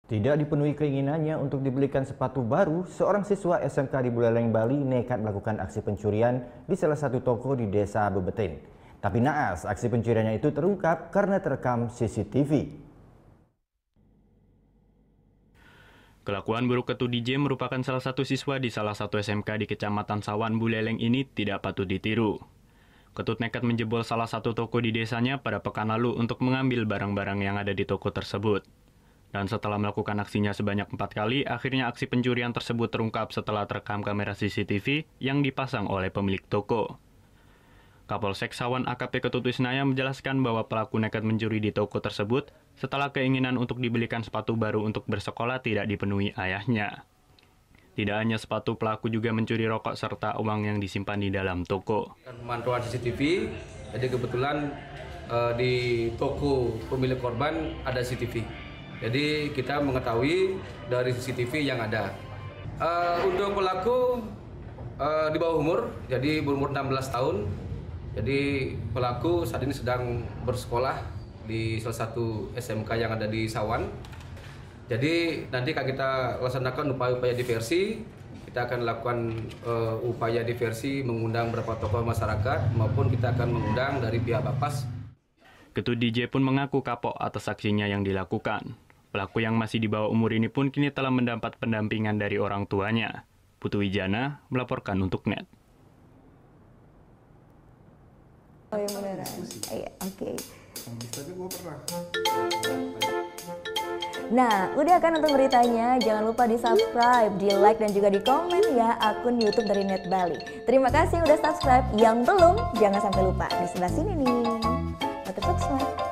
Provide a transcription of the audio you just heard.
Tidak dipenuhi keinginannya untuk dibelikan sepatu baru, seorang siswa SMK di Buleleng, Bali nekat melakukan aksi pencurian di salah satu toko di Desa Bebeten. Tapi naas, aksi pencuriannya itu terungkap karena terekam CCTV. Kelakuan buruk Ketut DJ merupakan salah satu siswa di salah satu SMK di Kecamatan Sawan, Buleleng ini tidak patut ditiru. Ketut nekat menjebol salah satu toko di desanya pada pekan lalu untuk mengambil barang-barang yang ada di toko tersebut. Dan setelah melakukan aksinya sebanyak 4 kali, akhirnya aksi pencurian tersebut terungkap setelah terekam kamera CCTV yang dipasang oleh pemilik toko. Kapolsek Sawan AKP Ketut Wisnaya menjelaskan bahwa pelaku nekat mencuri di toko tersebut setelah keinginan untuk dibelikan sepatu baru untuk bersekolah tidak dipenuhi ayahnya. Tidak hanya sepatu, pelaku juga mencuri rokok serta uang yang disimpan di dalam toko. Pemantauan CCTV, jadi kebetulan di toko pemilik korban ada CCTV. Jadi kita mengetahui dari CCTV yang ada. Untuk pelaku di bawah umur, jadi berumur 16 tahun. Jadi pelaku saat ini sedang bersekolah di salah satu SMK yang ada di Sawan. Jadi nanti akan kita laksanakan upaya-upaya diversi. Kita akan lakukan upaya diversi, mengundang beberapa tokoh masyarakat maupun kita akan mengundang dari pihak Bapas. Ketut DJ pun mengaku kapok atas aksinya yang dilakukan. Pelaku yang masih di bawah umur ini pun kini telah mendapat pendampingan dari orang tuanya. Putu Wijana melaporkan untuk NET. Oh yang beneran? Iya, oke. Nah, udah kan nonton beritanya? Jangan lupa di subscribe, di like, dan juga di komen ya akun YouTube dari Net Bali. Terima kasih udah subscribe. Yang belum, jangan sampai lupa. Di sebelah sini nih. Subscribe.